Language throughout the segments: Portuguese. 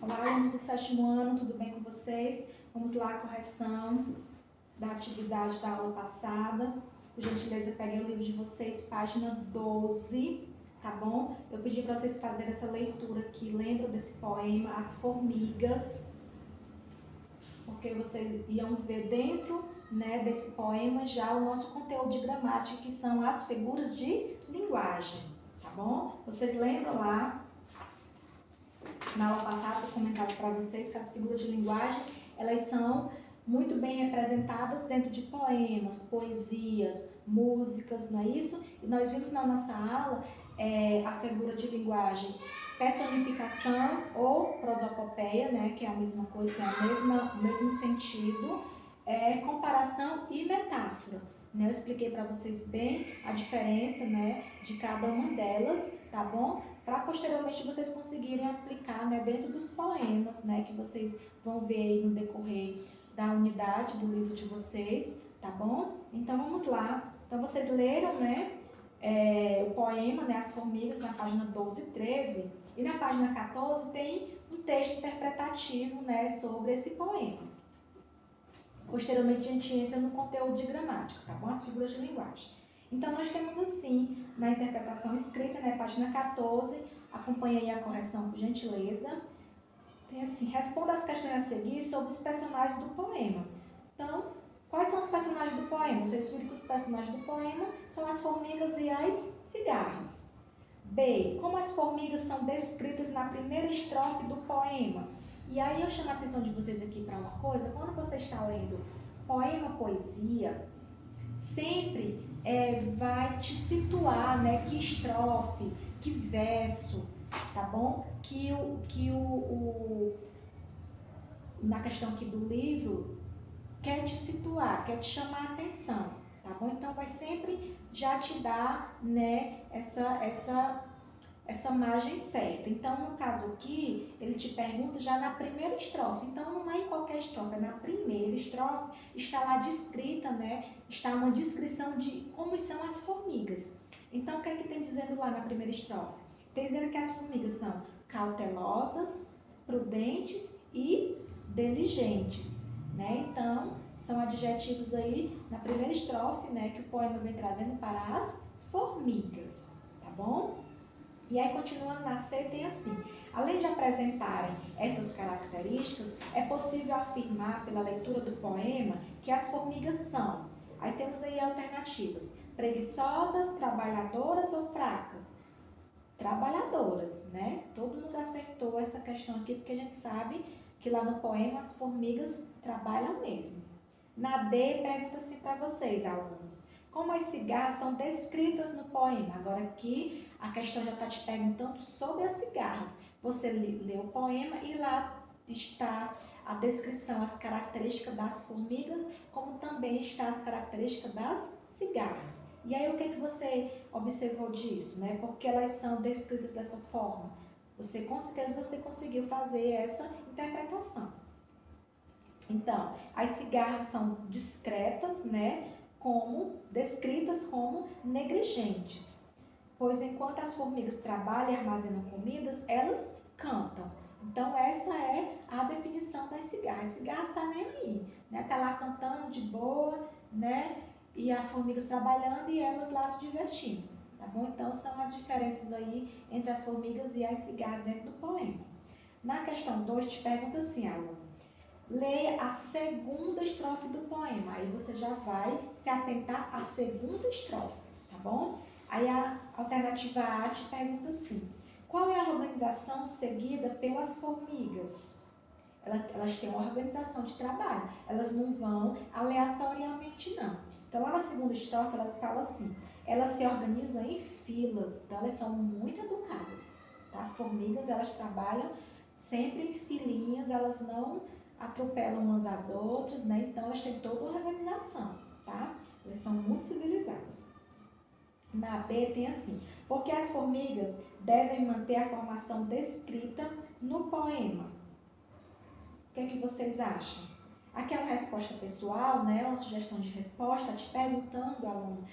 Olá, alunos do 7º ano, tudo bem com vocês? Vamos lá, a correção da atividade da aula passada. Por gentileza, peguem o livro de vocês, página 12, tá bom? Eu pedi para vocês fazerem essa leitura aqui. Lembram desse poema, As Formigas? Porque vocês iam ver dentro, né, desse poema já o nosso conteúdo de gramática, que são as figuras de linguagem, tá bom? Vocês lembram lá? Na aula passada eu comentava para vocês que as figuras de linguagem, elas são muito bem representadas dentro de poemas, poesias, músicas, não é isso? E nós vimos na nossa aula a figura de linguagem personificação ou prosopopeia, né, que é a mesma coisa, tem o mesmo sentido, comparação e metáfora. Né? Eu expliquei para vocês bem a diferença, né, de cada uma delas, tá bom? Para posteriormente vocês conseguirem aplicar, né, dentro dos poemas, né, que vocês vão ver aí no decorrer da unidade do livro de vocês, tá bom? Então vamos lá. Então vocês leram, né, o poema, né, As Formigas, na página 12 e 13, e na página 14 tem um texto interpretativo, né, sobre esse poema. Posteriormente a gente entra no conteúdo de gramática, tá bom? As figuras de linguagem. Então nós temos assim, na interpretação escrita, né, página 14, acompanhe aí a correção por gentileza. Tem assim, responda as questões a seguir sobre os personagens do poema. Então, quais são os personagens do poema? Vocês viram que os personagens do poema são as formigas e as cigarras. B. Como as formigas são descritas na primeira estrofe do poema? E aí eu chamo a atenção de vocês aqui para uma coisa. Quando você está lendo poema, poesia, sempre vai te situar, né, que estrofe, que verso, tá bom? Na questão aqui do livro, quer te situar, quer te chamar a atenção, tá bom? Então vai sempre já te dar, né, essa margem certa. Então, no caso aqui, ele te pergunta já na primeira estrofe. Então, não é em qualquer estrofe, é na primeira estrofe. Está lá descrita, né? Está uma descrição de como são as formigas. Então, o que é que tem dizendo lá na primeira estrofe? Tem dizendo que as formigas são cautelosas, prudentes e diligentes, né? Então, são adjetivos aí na primeira estrofe, né, que o poema vem trazendo para as formigas, tá bom? E aí, continuando na C, tem assim: além de apresentarem essas características, é possível afirmar, pela leitura do poema, que as formigas são. Aí temos aí alternativas: preguiçosas, trabalhadoras ou fracas? Trabalhadoras, né? Todo mundo acertou essa questão aqui, porque a gente sabe que lá no poema as formigas trabalham mesmo. Na D, pergunta assim para vocês, alunos: como as cigarras são descritas no poema? Agora aqui a questão já está te perguntando sobre as cigarras. Você lê o poema e lá está a descrição, as características das formigas, como também está as características das cigarras. E aí o que você observou disso, né? Porque elas são descritas dessa forma? Você, com certeza, você conseguiu fazer essa interpretação. Então, as cigarras são discretas, né? Como descritas como negligentes. Pois enquanto as formigas trabalham e armazenam comidas, elas cantam. Então essa é a definição das cigarras. As cigarras estão nem aí, né? Tá lá cantando de boa, né? E as formigas trabalhando e elas lá se divertindo, tá bom? Então são as diferenças aí entre as formigas e as cigarras dentro do poema. Na questão 2 te pergunta assim, aluno: leia a segunda estrofe do poema. Aí você já vai se atentar à segunda estrofe, tá bom? Aí a alternativa A te pergunta assim: qual é a organização seguida pelas formigas? Elas têm uma organização de trabalho, elas não vão aleatoriamente não. Então lá na segunda estrofe elas falam assim: elas se organizam em filas, então elas são muito educadas, tá? As formigas, elas trabalham sempre em filinhas, elas não atropelam umas às outras, né? Então elas têm toda uma organização, tá? Elas são muito civilizadas. Na B tem assim: porque as formigas devem manter a formação descrita no poema. O que é que vocês acham? Aqui é uma resposta pessoal, né? Uma sugestão de resposta, te perguntando, aluno,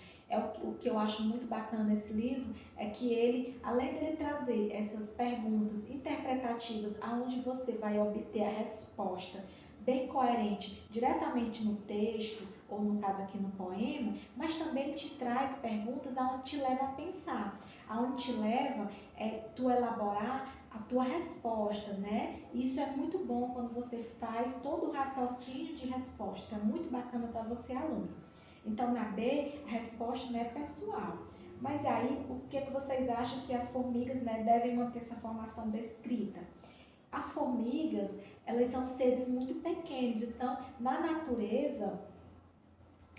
O que eu acho muito bacana nesse livro é que ele, além dele trazer essas perguntas interpretativas, aonde você vai obter a resposta bem coerente diretamente no texto, ou no caso aqui no poema, mas também ele te traz perguntas aonde te leva a pensar, aonde te leva tu elaborar a tua resposta, né? Isso é muito bom quando você faz todo o raciocínio de resposta, isso é muito bacana para você, aluno. Então, na B, a resposta não é pessoal. Mas aí, por que vocês acham que as formigas, né, devem manter essa formação descrita? As formigas, elas são seres muito pequenos, então, na natureza,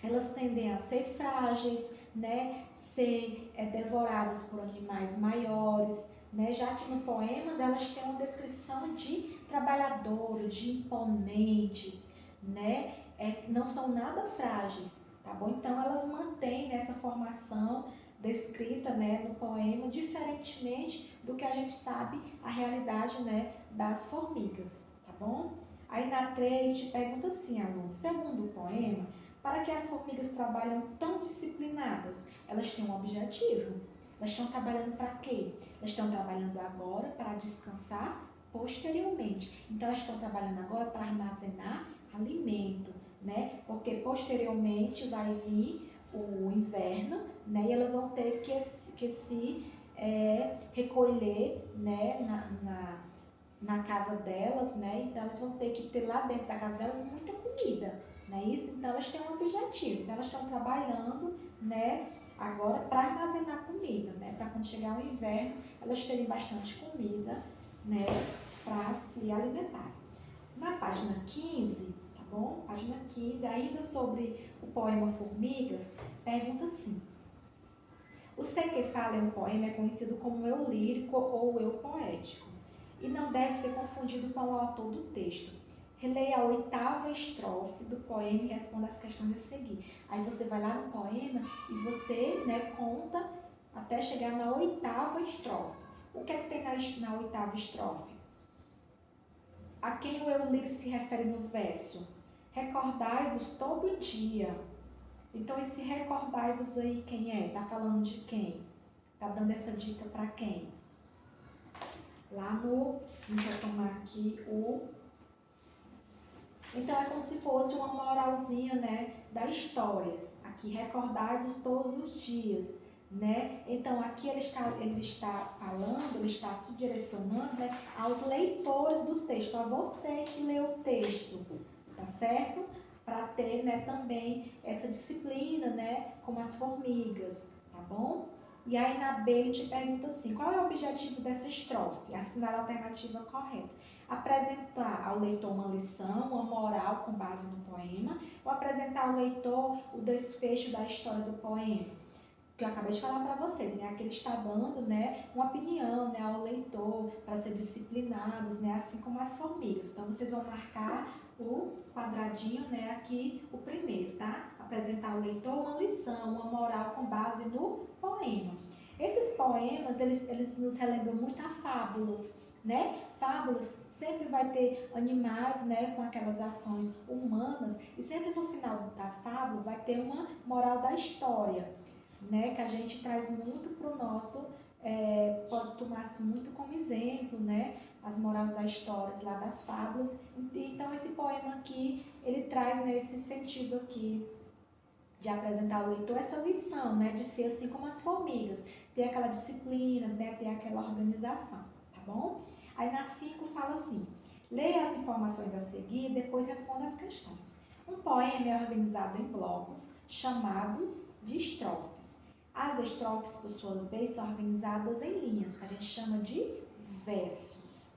elas tendem a ser frágeis, né, ser devoradas por animais maiores, né, já que no poemas elas têm uma descrição de trabalhadores, de imponentes, né, não são nada frágeis, tá bom? Então elas mantêm essa formação descrita, né, no poema, diferentemente do que a gente sabe a realidade, né, das formigas, tá bom? Aí na 3 te pergunta assim, aluno, segundo o poema, para que as formigas trabalham tão disciplinadas? Elas têm um objetivo. Elas estão trabalhando para quê? Elas estão trabalhando agora para descansar posteriormente. Então, elas estão trabalhando agora para armazenar alimento, né? Porque posteriormente vai vir o inverno, né? E elas vão ter que se recolher, né? Na casa delas, né? Então, elas vão ter que ter lá dentro da casa delas muita comida. Não é isso? Então elas têm um objetivo, então elas estão trabalhando, né, agora para armazenar comida, né, para quando chegar o inverno elas terem bastante comida, né, para se alimentar. Na página 15, tá bom? Página 15, ainda sobre o poema Formigas, pergunta assim: o Sei Que Fala é um poema conhecido como eu lírico ou eu poético e não deve ser confundido com o autor do texto. Releia a 8ª estrofe do poema e responda as questões a seguir. Aí você vai lá no poema e você, né, conta até chegar na 8ª estrofe. O que é que tem na 8ª estrofe? A quem o eu lírico se refere no verso? Recordai-vos todo dia. Então esse recordai-vos aí quem é? Tá falando de quem? Tá dando essa dica para quem? Lá no... Vamos retomar aqui o... Então, é como se fosse uma moralzinha, né, da história. Aqui, recordai-vos todos os dias, né? Então, aqui ele está falando, ele está se direcionando, né, aos leitores do texto, a você que lê o texto, tá certo? Para ter, né, também essa disciplina, né, como as formigas, tá bom? E aí, na B, ele te pergunta assim, qual é o objetivo dessa estrofe? Assinale a alternativa correta. Apresentar ao leitor uma lição, uma moral com base no poema, ou apresentar ao leitor o desfecho da história do poema, que eu acabei de falar para vocês, né? Aqui ele está dando, né, uma opinião, né, ao leitor para ser disciplinados, né, assim como as formigas. Então vocês vão marcar o quadradinho, né, aqui o primeiro, tá? Apresentar ao leitor uma lição, uma moral com base no poema. Esses poemas, eles nos relembram muito a fábulas, né? Fábulas sempre vai ter animais, né, com aquelas ações humanas e sempre no final da fábula vai ter uma moral da história, né, que a gente traz muito para o nosso, pode tomar-se muito como exemplo, né, as morais das histórias lá das fábulas. Então esse poema aqui, ele traz nesse sentido aqui de apresentar ao leitor essa lição, né, de ser assim como as formigas, ter aquela disciplina, né, ter aquela organização, tá bom? Aí na 5 fala assim, leia as informações a seguir e depois responda as questões. Um poema é organizado em blocos chamados de estrofes. As estrofes, por sua vez, são organizadas em linhas, que a gente chama de versos.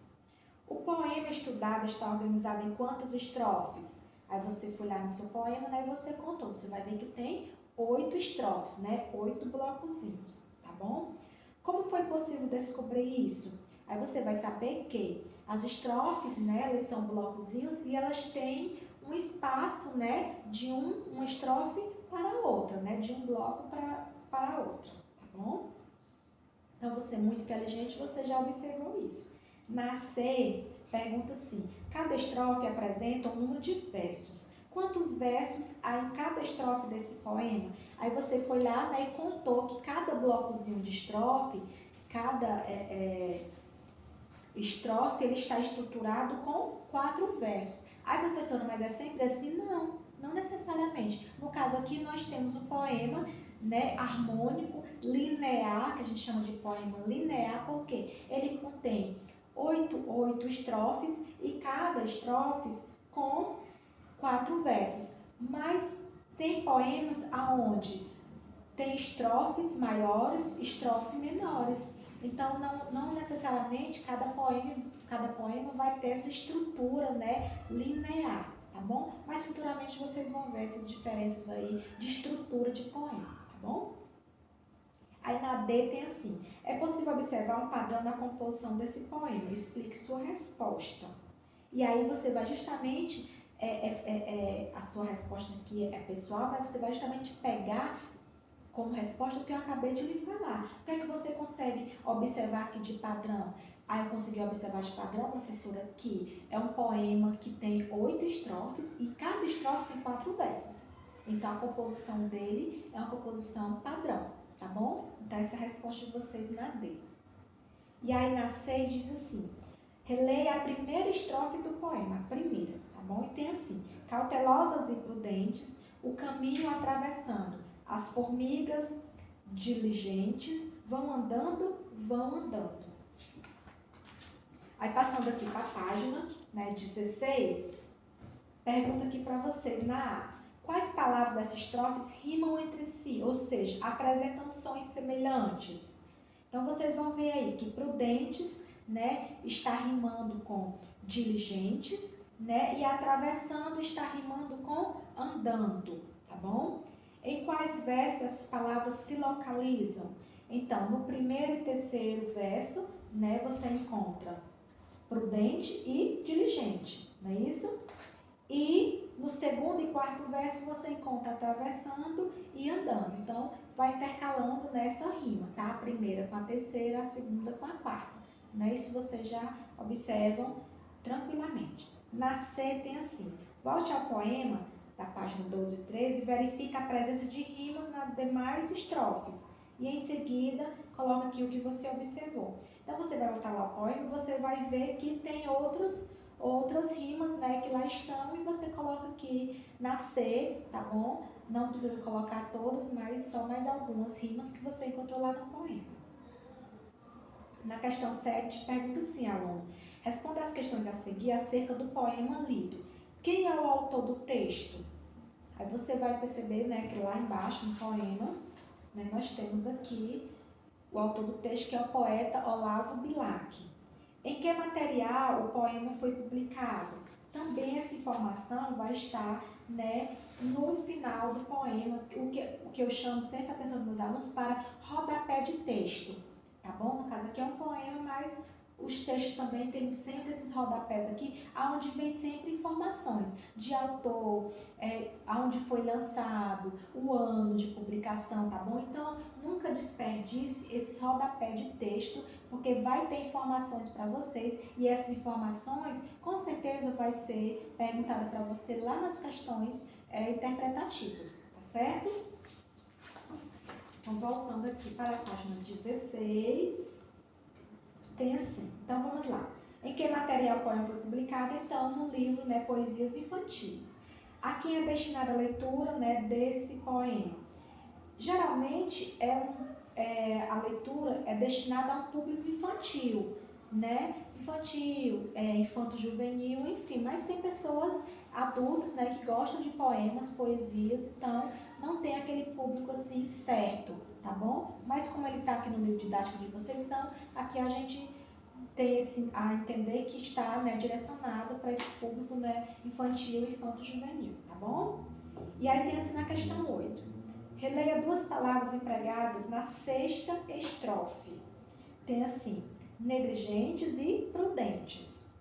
O poema estudado está organizado em quantas estrofes? Aí você foi lá no seu poema, né, e você contou. Você vai ver que tem 8 estrofes, né, 8 blocozinhos, tá bom? Como foi possível descobrir isso? Aí você vai saber que as estrofes, né, elas são blocozinhos e elas têm um espaço, né, de uma estrofe para a outra, né, de um bloco para outro, tá bom? Então, você é muito inteligente, você já observou isso. Na C, pergunta assim, cada estrofe apresenta um número de versos. quantos versos há em cada estrofe desse poema? Aí você foi lá, né, e contou que cada blocozinho de estrofe, cada estrofe, ele está estruturado com 4 versos. Ai, professora, mas é sempre assim? Não, não necessariamente. No caso aqui, nós temos o poema, né, harmônico, linear, que a gente chama de poema linear, porque ele contém 8 estrofes e cada estrofe com 4 versos. Mas tem poemas aonde tem estrofes maiores, estrofes menores. Então, não necessariamente cada poema vai ter essa estrutura, né, linear, tá bom? Mas futuramente vocês vão ver essas diferenças aí de estrutura de poema, tá bom? Aí na D tem assim: é possível observar um padrão na composição desse poema, explique sua resposta. E aí você vai justamente, a sua resposta aqui é pessoal, mas você vai justamente pegar como resposta o que eu acabei de lhe falar. O que é que você consegue observar aqui de padrão? Aí eu consegui observar de padrão, professora, que é um poema que tem 8 estrofes e cada estrofe tem 4 versos. Então a composição dele é uma composição padrão, tá bom? Então essa é a resposta de vocês na D. E aí na 6 diz assim: releia a primeira estrofe do poema, a primeira, tá bom? E tem assim: cautelosas e prudentes, o caminho atravessando, as formigas diligentes vão andando, vão andando. Aí passando aqui para a página, né, 16, pergunta aqui para vocês na A. Quais palavras dessas estrofes rimam entre si, ou seja, apresentam sons semelhantes? Então vocês vão ver aí que prudentes, né, está rimando com diligentes, né, e atravessando está rimando com andando, tá bom? Em quais versos essas palavras se localizam? Então, no primeiro e terceiro verso, né, você encontra prudente e diligente, não é isso? E no segundo e quarto verso você encontra atravessando e andando. Então, vai intercalando nessa rima, tá? A primeira com a terceira, a segunda com a quarta. Né? Isso vocês já observam tranquilamente. Na C tem assim: volte ao poema da página 12 e 13 e verifica a presença de rimas nas demais estrofes. E em seguida, coloca aqui o que você observou. Então, você vai voltar lá ao poema e você vai ver que tem outras rimas, né, que lá estão, e você coloca aqui na C, tá bom? Não precisa colocar todas, mas só mais algumas rimas que você encontrou lá no poema. Na questão 7, pergunta assim, aluno: responda as questões a seguir acerca do poema lido. Quem é o autor do texto? Aí você vai perceber, né, que lá embaixo no poema, né, nós temos aqui o autor do texto, que é o poeta Olavo Bilac. Em que material o poema foi publicado? Também essa informação vai estar, né, no final do poema, o que eu chamo sempre a atenção dos meus alunos para rodapé de texto, tá bom? No caso aqui é um poema, mas os textos também têm sempre esses rodapés aqui, onde vem sempre informações de autor, aonde foi lançado, o ano de publicação, tá bom? Então, nunca desperdice esses rodapés de texto, porque vai ter informações para vocês e essas informações, com certeza, vai ser perguntada para você lá nas questões interpretativas, tá certo? Então, voltando aqui para a página 16... tem assim, então vamos lá. Em que material o poema foi publicado? Então, no livro, né, Poesias Infantis. A quem é destinada a leitura, né, desse poema? Geralmente, a leitura é destinada a um público infantil, né? Infantil, infanto-juvenil, enfim. Mas tem pessoas adultas, né, que gostam de poemas, poesias, então não tem aquele público assim certo, tá bom? Mas como ele está aqui no livro didático de vocês, então aqui a gente tem a entender que está, né, direcionado para esse público, né, infantil e infanto-juvenil, tá bom? E aí tem assim na questão 8. Releia 2 palavras empregadas na 6ª estrofe. Tem assim: negligentes e prudentes.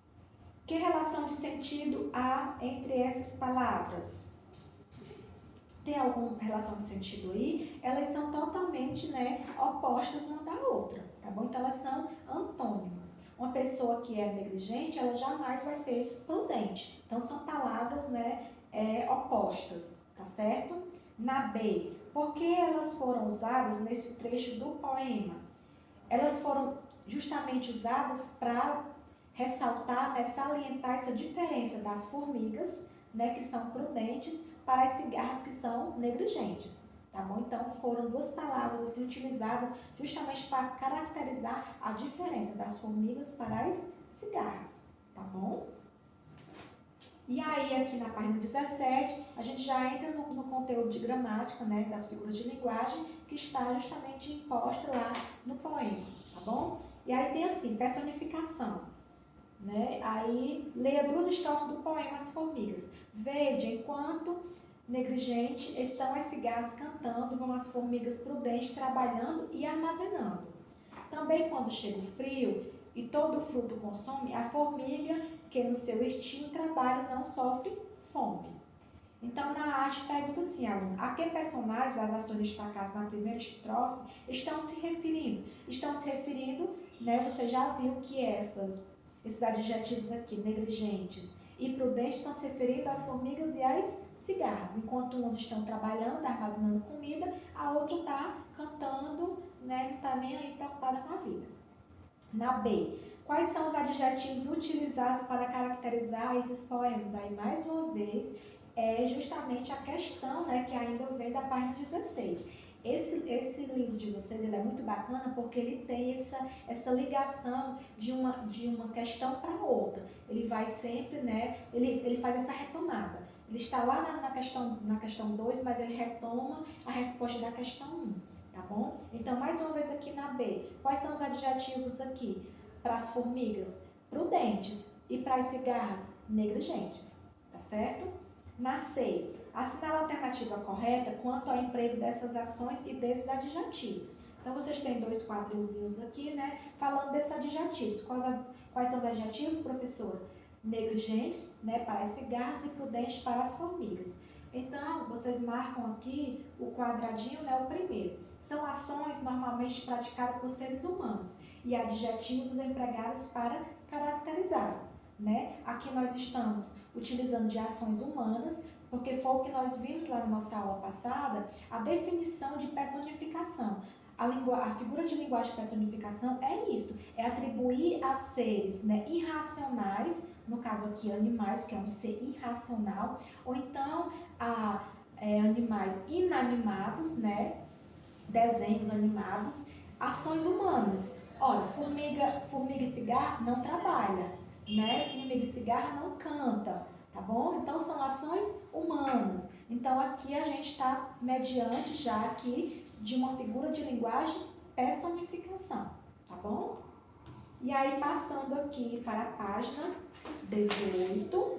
Que relação de sentido há entre essas palavras? Tem alguma relação de sentido aí? Elas são totalmente, né, opostas uma da outra, tá bom? Então, elas são antônimas. Uma pessoa que é negligente, ela jamais vai ser prudente. Então, são palavras, né, opostas, tá certo? Na B, por que elas foram usadas nesse trecho do poema? Elas foram justamente usadas para ressaltar, né, salientar essa diferença das formigas, né, que são prudentes, para as cigarras que são negligentes, tá bom? Então foram duas palavras assim utilizadas justamente para caracterizar a diferença das formigas para as cigarras, tá bom? E aí, aqui na página 17, a gente já entra no conteúdo de gramática, né, das figuras de linguagem, que está justamente imposta lá no poema, tá bom? E aí tem assim, personificação, né? Aí, leia duas estrofes do poema As Formigas. Vede, enquanto negligente estão as cigarras cantando, vão as formigas prudentes trabalhando e armazenando. Também quando chega o frio e todo o fruto consome, a formiga que no seu estilo trabalho não sofre fome. Então, na arte, pergunta assim, aluno, a que personagens das ações destacadas na primeira estrofe estão se referindo? Estão se referindo, né, você já viu que esses adjetivos aqui, negligentes e prudentes, estão se referindo às formigas e às cigarras. Enquanto umas estão trabalhando, armazenando comida, a outra está cantando, né, não está nem aí preocupada com a vida. Na B, quais são os adjetivos utilizados para caracterizar esses poemas? Aí, mais uma vez, é justamente a questão, né, que ainda vem da página 16. Esse livro de vocês, ele é muito bacana porque ele tem essa ligação de uma questão para outra. Ele vai sempre, né, ele faz essa retomada. Ele está lá na questão 2, mas ele retoma a resposta da questão 1. Tá bom? Então, mais uma vez aqui na B, quais são os adjetivos aqui? Para as formigas, prudentes, e para as cigarras, negligentes, tá certo? Na C, assinala a alternativa correta quanto ao emprego dessas ações e desses adjetivos. Então, vocês têm dois quadrilzinhos aqui, né, falando desses adjetivos. Quais são os adjetivos, professora? Negligentes, né, para as cigarras e prudentes para as formigas. Então, vocês marcam aqui o quadradinho, né, o primeiro. São ações normalmente praticadas por seres humanos e adjetivos empregados para caracterizá-los, né? Aqui nós estamos utilizando de ações humanas, porque foi o que nós vimos lá na nossa aula passada, a definição de personificação. A figura de linguagem de personificação é isso, é atribuir a seres, né, irracionais, no caso aqui animais, que é um ser irracional, ou então a animais inanimados, né, desenhos animados, ações humanas. Olha, formiga e cigarra não trabalha, né? Formiga e cigarra não canta, tá bom? Então são ações humanas. Então aqui a gente está mediante já aqui de uma figura de linguagem personificação, tá bom? E aí passando aqui para a página 18,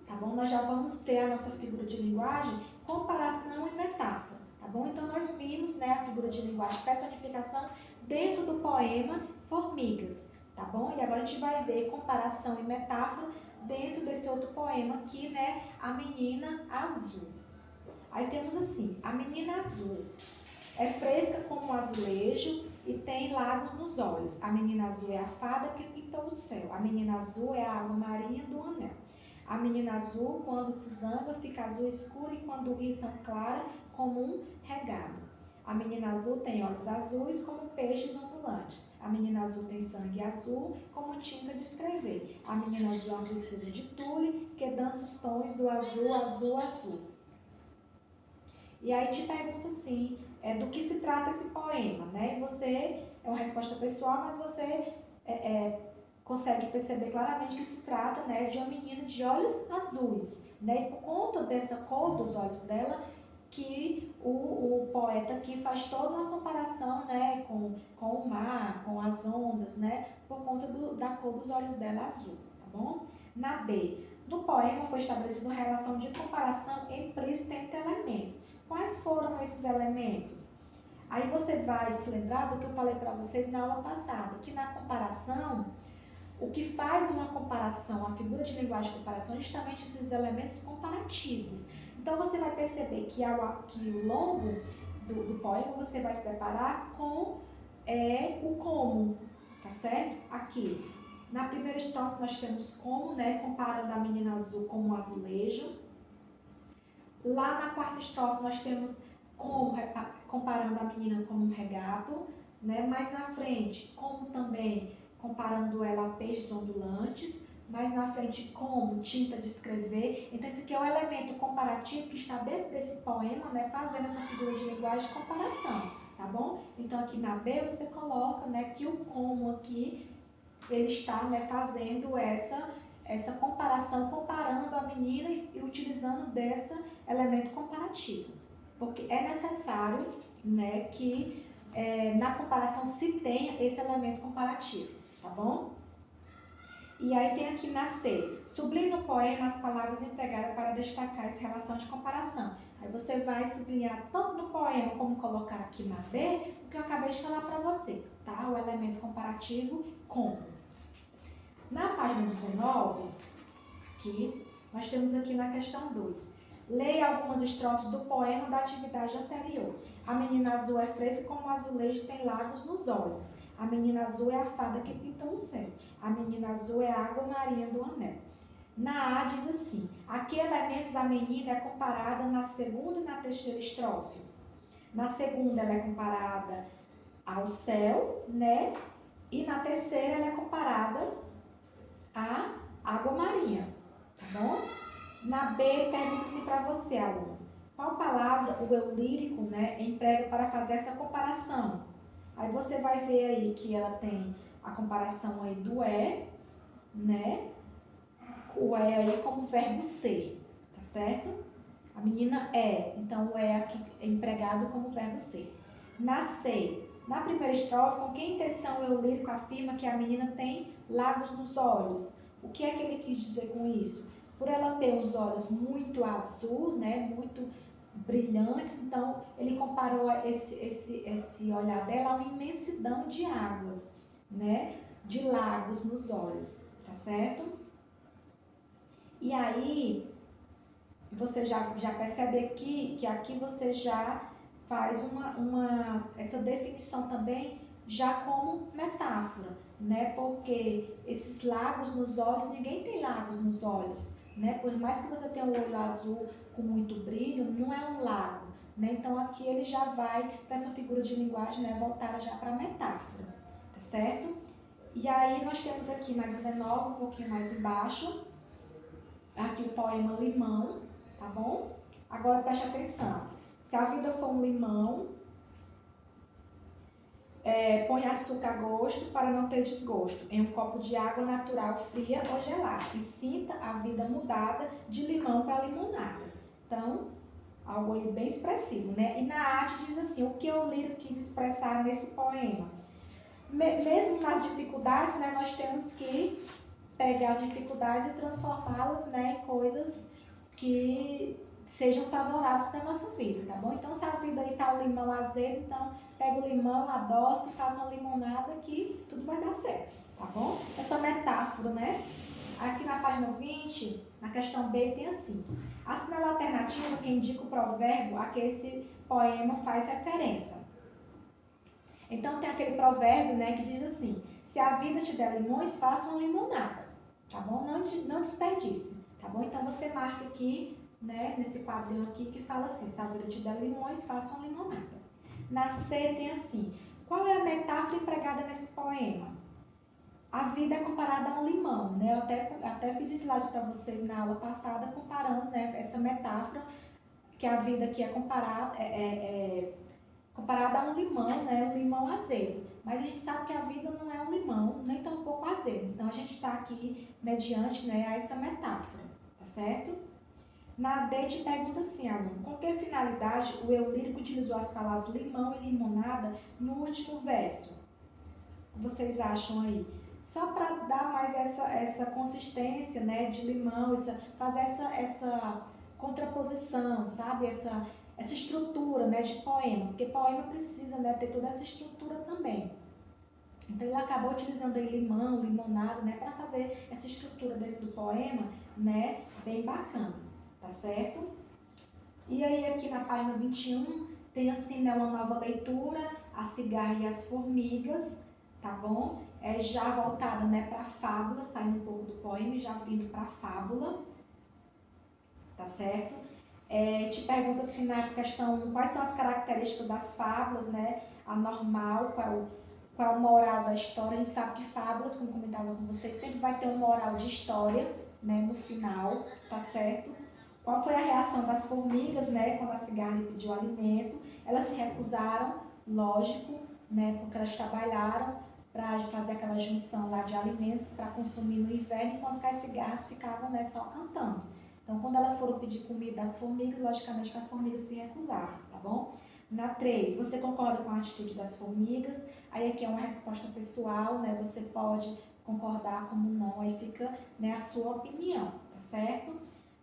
tá bom? Nós já vamos ter a nossa figura de linguagem, comparação e metáfora, tá bom? Então nós vimos, né, a figura de linguagem personificação dentro do poema Formigas, tá bom? E agora a gente vai ver comparação e metáfora dentro desse outro poema aqui, né, A Menina Azul. Aí temos assim, a menina azul é fresca como um azulejo e tem lagos nos olhos. A menina azul é a fada que pintou o céu. A menina azul é a água marinha do anel. A menina azul, quando se zanga, fica azul escura e quando ri tão clara como um regado. A menina azul tem olhos azuis como peixes ondulantes. A menina azul tem sangue azul como tinta de escrever. A menina azul é uma princesa de tule que dança os tons do azul, azul, azul. E aí te pergunto assim, do que se trata esse poema, né? E você, é uma resposta pessoal, mas você consegue perceber claramente que se trata, né, de uma menina de olhos azuis, né? E por conta dessa cor dos olhos dela, que o poeta aqui faz toda uma comparação, né, com o mar, com as ondas, né? Por conta da cor dos olhos dela azul, tá bom? Na B, no poema foi estabelecida uma relação de comparação implícita entre elementos. Quais foram esses elementos? Aí você vai se lembrar do que eu falei para vocês na aula passada, que na comparação, o que faz uma comparação, a figura de linguagem de comparação, é justamente esses elementos comparativos. Então você vai perceber que ao longo do poema você vai se deparar com o como, tá certo? Aqui. Na primeira estrofe nós temos como, né, comparando a menina azul com um azulejo. Lá na quarta estrofe nós temos como, comparando a menina com um regato, né? Mais na frente, como também comparando ela a peixes ondulantes. Mais na frente, como tinta de escrever. Então esse aqui é o elemento comparativo que está dentro desse poema, né, fazendo essa figura de linguagem de comparação, tá bom? Então aqui na B você coloca, né, que o como aqui ele está, né, fazendo essa comparação, comparando a menina e utilizando desse elemento comparativo. Porque é necessário, né, que na comparação se tenha esse elemento comparativo, tá bom? E aí tem aqui na C, sublinhe no poema as palavras empregadas para destacar essa relação de comparação. Aí você vai sublinhar tanto no poema como colocar aqui na B, o que eu acabei de falar para você, tá? O elemento comparativo como. Na página 19, aqui, nós temos aqui na questão 2. Leia algumas estrofes do poema da atividade anterior. A menina azul é fresca como o azulejo tem lagos nos olhos. A menina azul é a fada que pintou o céu. A menina azul é a água marinha do anel. Na A diz assim, a que elementos a menina é comparada na segunda e na terceira estrofe? Na segunda ela é comparada ao céu, né? E na terceira ela é comparada à água marinha, tá bom? Na B, pergunta-se para você, aluno, qual palavra o eu lírico, né, emprega para fazer essa comparação? Aí você vai ver aí que ela tem a comparação aí do né? O aí como verbo ser, tá certo? A menina é, então o aqui é empregado como verbo ser. Na C, na primeira estrofe, com que intenção o eu lírico afirma que a menina tem lagos nos olhos? O que é que ele quis dizer com isso? Por ela ter os olhos muito azul, né, muito brilhantes, então ele comparou esse olhar dela a uma imensidão de águas, né, de lagos nos olhos, tá certo? E aí, você já percebe aqui, que aqui você já faz essa definição também já como metáfora, né? Porque esses lagos nos olhos, ninguém tem lagos nos olhos, né? Por mais que você tenha um olho azul com muito brilho, não é um lago, né? Então aqui ele já vai para essa figura de linguagem, né, voltada já para a metáfora, tá certo? E aí nós temos aqui na 19, um pouquinho mais embaixo, aqui o poema Limão, tá bom? Agora preste atenção. Se a vida for um limão, põe açúcar a gosto para não ter desgosto, em um copo de água natural fria ou gelada, e sinta a vida mudada de limão para limonada. Então, algo aí bem expressivo, né? E na arte diz assim, o que o lírico quis expressar nesse poema? Mesmo nas dificuldades, né, nós temos que pegar as dificuldades e transformá-las, né, em coisas que sejam favoráveis para a nossa vida, tá bom? Então, se a vida aí tá um limão azedo, então pega o limão, adoça e faça uma limonada que tudo vai dar certo, tá bom? Essa metáfora, né? Aqui na página 20, na questão B, tem assim, assinala a alternativa que indica o provérbio a que esse poema faz referência. Então, tem aquele provérbio, né, que diz assim, se a vida te der limões, faça uma limonada, tá bom? Não desperdice, tá bom? Então, você marca aqui, né, nesse quadrinho aqui, que fala assim, se a vida te der limões, faça uma limonada. Na C tem assim, qual é a metáfora empregada nesse poema? A vida é comparada a um limão, né? Eu até fiz slide para vocês na aula passada, comparando, né, essa metáfora, que a vida aqui é comparada a um limão, né? Um limão azedo. Mas a gente sabe que a vida não é um limão, nem tão pouco azedo. Então, a gente está aqui mediante, né, a essa metáfora, tá certo? Na D te pergunta assim, aluno, com que finalidade o eu lírico utilizou as palavras limão e limonada no último verso? O que vocês acham aí? Só para dar mais essa consistência, né, de limão, fazer essa contraposição, sabe? Essa estrutura, né, de poema, porque poema precisa, né, ter toda essa estrutura também. Então ele acabou utilizando aí limão, limonada, né, para fazer essa estrutura dentro do poema, né, bem bacana, tá certo? E aí aqui na página 21 tem assim, né, uma nova leitura, A Cigarra e as Formigas, tá bom? já voltada, né, para a fábula, saindo um pouco do poema e já vindo para a fábula, tá certo? Te pergunta assim na questão, quais são as características das fábulas, né? A normal, qual é o moral da história. A gente sabe que fábulas, como comentava com vocês, sempre vai ter um moral de história, né, no final, tá certo? Qual foi a reação das formigas, né, quando a cigarra lhe pediu alimento? Elas se recusaram, lógico, né, porque elas trabalharam para fazer aquela junção lá de alimentos para consumir no inverno, enquanto que as cigarras ficavam, né, só cantando. Então, quando elas foram pedir comida às formigas, logicamente que as formigas se recusaram, tá bom? Na 3, você concorda com a atitude das formigas? Aí aqui é uma resposta pessoal, né? Você pode concordar como não, aí fica, né, a sua opinião, tá certo?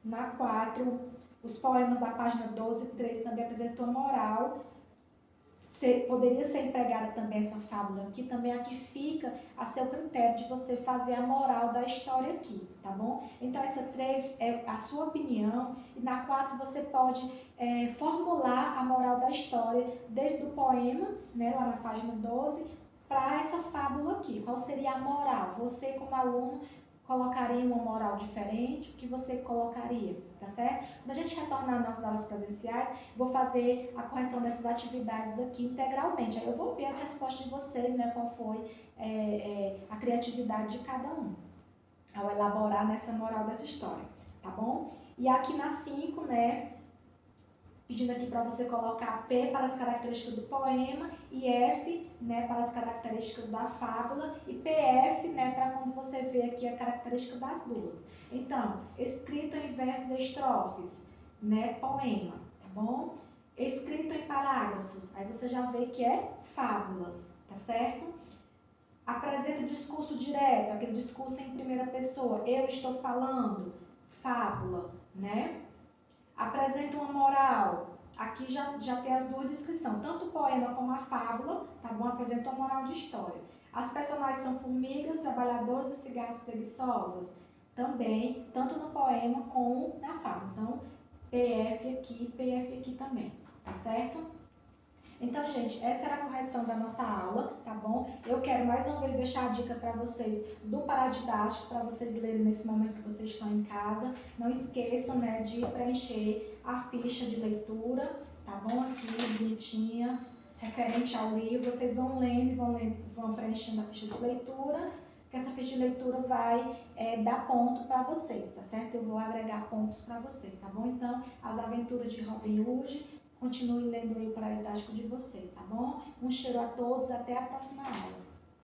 Na 4, os poemas da página 12 e 13 também apresentam moral. Poderia ser empregada também essa fábula aqui, também aqui fica a seu critério de você fazer a moral da história aqui, tá bom? Então essa 3 é a sua opinião, e na 4 você pode formular a moral da história desde o poema, né, lá na página 12, para essa fábula aqui. Qual seria a moral? Você como aluno colocaria uma moral diferente, o que você colocaria, tá certo? Quando a gente retornar nas aulas presenciais, vou fazer a correção dessas atividades aqui integralmente. Aí eu vou ver as respostas de vocês, né, qual foi a criatividade de cada um, ao elaborar nessa moral dessa história, tá bom? E aqui na 5, né, pedindo aqui para você colocar P para as características do poema e F, né, para as características da fábula, e PF, né, para quando você vê aqui a característica das duas. Então, escrito em versos e estrofes, né, poema, tá bom? Escrito em parágrafos, aí você já vê que é fábulas, tá certo? Apresenta o discurso direto, aquele discurso em primeira pessoa, eu estou falando, fábula, né? Apresenta uma moral, aqui já tem as duas descrições, tanto o poema como a fábula, tá bom? Apresenta uma moral de história. As personagens são formigas, trabalhadores e cigarras preguiçosas, também, tanto no poema como na fábula. Então, PF aqui também, tá certo? Então, gente, essa era a correção da nossa aula, tá bom? Eu quero mais uma vez deixar a dica para vocês do paradidático, para vocês lerem nesse momento que vocês estão em casa. Não esqueçam, né, de preencher a ficha de leitura, tá bom? Aqui, bonitinha, referente ao livro. Vocês vão lendo e vão preenchendo a ficha de leitura, que essa ficha de leitura vai dar ponto para vocês, tá certo? Eu vou agregar pontos para vocês, tá bom? Então, As Aventuras de Robin Hood. Continue lendo aí o paradidático de vocês, tá bom? Um cheiro a todos, até a próxima aula.